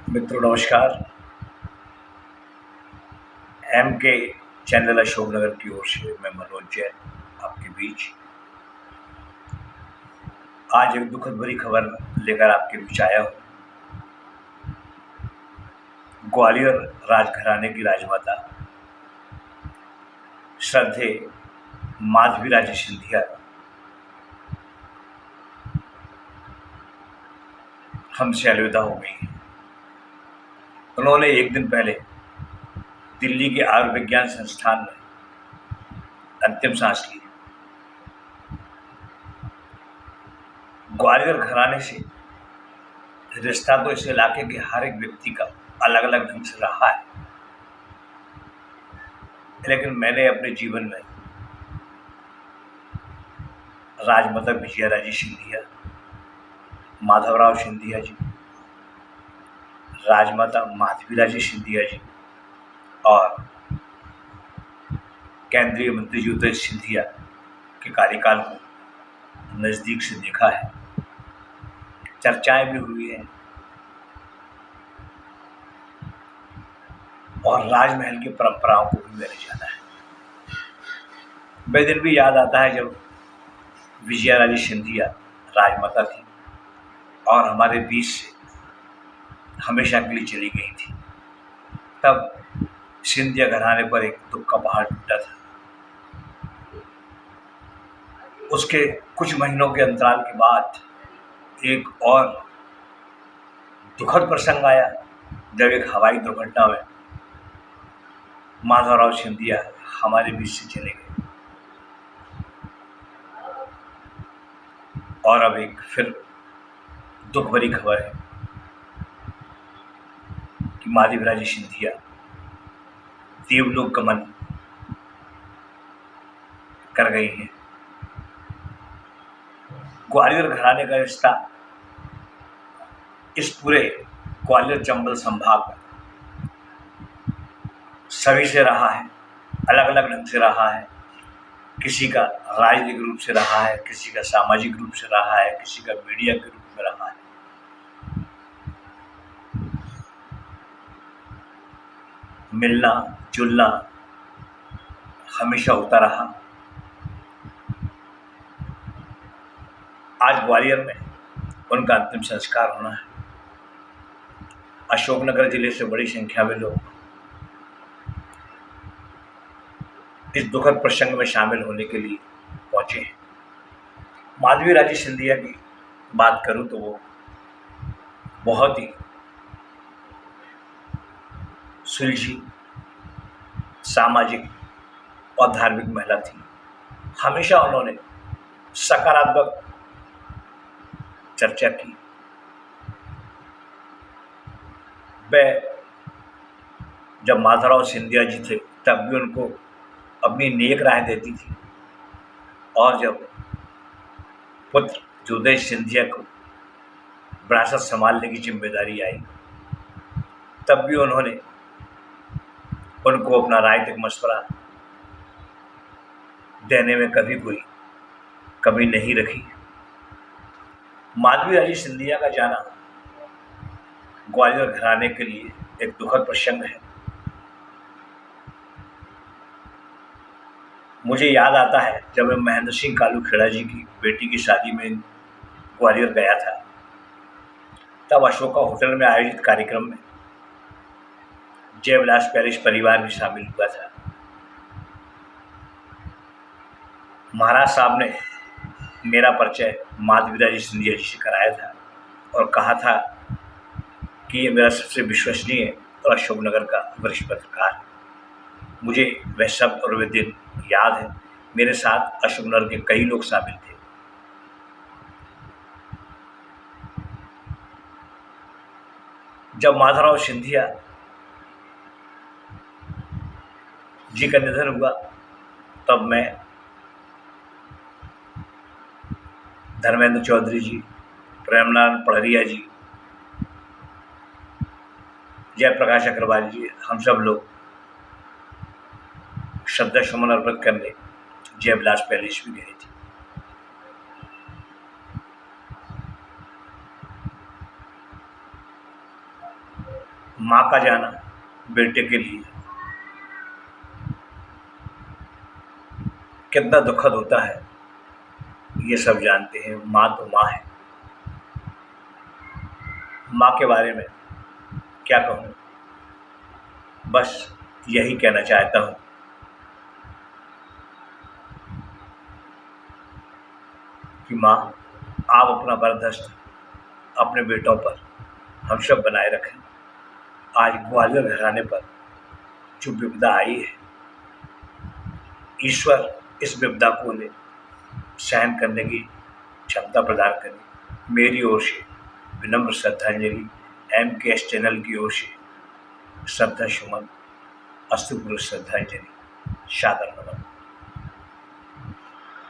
मित्रों नमस्कार। एम के चैनल अशोकनगर की ओर से मैं मनोज जैन आपके बीच आज एक दुखद भरी खबर लेकर आपके बीच आया हूँ। ग्वालियर राजघराने की राजमाता श्रद्धेय माधवी राजे सिंधिया हमसे अलविदा हो गई हैं। उन्होंने एक दिन पहले दिल्ली के आयुर्विज्ञान संस्थान में अंतिम सांस ली। ग्वालियर घराने से रिश्ता तो इस इलाके के हर एक व्यक्ति का अलग अलग ढंग से रहा है, लेकिन मैंने अपने जीवन में राजमाता विजयाराजे सिंधिया, माधवराव सिंधिया जी, राजमाता माधवी राजे सिंधिया जी और केंद्रीय मंत्री ज्योतिरादित्य सिंधिया के कार्यकाल को नज़दीक से देखा है। चर्चाएं भी हुई हैं और राजमहल की परंपराओं को भी मैंने जाना है। वह दिन भी याद आता है जब विजयाराजे सिंधिया राजमाता थी और हमारे बीच से हमेशा के लिए चली गई थी। तब सिंधिया घराने पर एक दुख का पहाड़ टूटा था। उसके कुछ महीनों के अंतराल के बाद एक और दुखद प्रसंग आया जब एक हवाई दुर्घटना में माधवराव सिंधिया हमारे बीच से चले गए। और अब एक फिर दुख भरी खबर है कि माधवी राजे सिंधिया देवलोक गमन कर गई हैं। ग्वालियर घराने का रिश्ता इस पूरे ग्वालियर चंबल संभाग में सभी से रहा है, अलग अलग ढंग से रहा है। किसी का राजनीतिक रूप से रहा है, किसी का सामाजिक रूप से रहा है, किसी का मीडिया के रूप में रहा है। मिलना जुलना हमेशा होता रहा। आज ग्वालियर में उनका अंतिम संस्कार होना है। अशोकनगर जिले से बड़ी संख्या में लोग इस दुखद प्रसंग में शामिल होने के लिए पहुंचे हैं। माधवी राजे सिंधिया की बात करूं तो वो बहुत ही सुलझी, सामाजिक और धार्मिक महिला थी। हमेशा उन्होंने सकारात्मक चर्चा की। वह जब माधवराव सिंधिया जी थे तब भी उनको अपनी नेक राय देती थी, और जब पुत्र ज्योतिरादित्य सिंधिया को विरासत संभालने की जिम्मेदारी आई तब भी उन्होंने उनको अपना राजनीतिक मशवरा देने में कभी कोई कमी नहीं रखी। माधवी राजे सिंधिया का जाना ग्वालियर घराने के लिए एक दुखद प्रसंग है। मुझे याद आता है जब मैं महेंद्र सिंह कालू खेड़ा जी की बेटी की शादी में ग्वालियर गया था, तब अशोका होटल में आयोजित कार्यक्रम में जयविलास पैलेस परिवार भी शामिल हुआ था। महाराज साहब ने मेरा परिचय माधवी राजे सिंधिया जी से कराया था और कहा था कि ये मेरा सबसे विश्वसनीय और अशोकनगर का वरिष्ठ पत्रकार है। मुझे वह शब्द और वह दिन याद है। मेरे साथ अशोकनगर के कई लोग शामिल थे। जब माधवराव सिंधिया जी का निधन हुआ तब मैं धर्मेंद्र चौधरी जी, प्रेमनाथ पढ़रिया जी, जयप्रकाश अग्रवाल जी, हम सब लोग श्रद्धा सुमन अर्पित करने जयविलास पैलेस भी गए थे। माँ का जाना बेटे के लिए कितना दुखद होता है, ये सब जानते हैं। माँ तो माँ है। माँ के बारे में क्या कहूँ, बस यही कहना चाहता हूँ कि माँ, आप अपना बर्दाश्त अपने बेटों पर हम सब बनाए रखें। आज ग्वालियर घराने पर जो विपदा आई है, ईश्वर इस विपदा को सहन करने की क्षमता प्रदान करें। मेरी ओर से विनम्र श्रद्धांजलि, MKS चैनल की ओर से श्रद्धा सुमन, अस्तु गुरु श्रद्धांजलि, सादर नमन।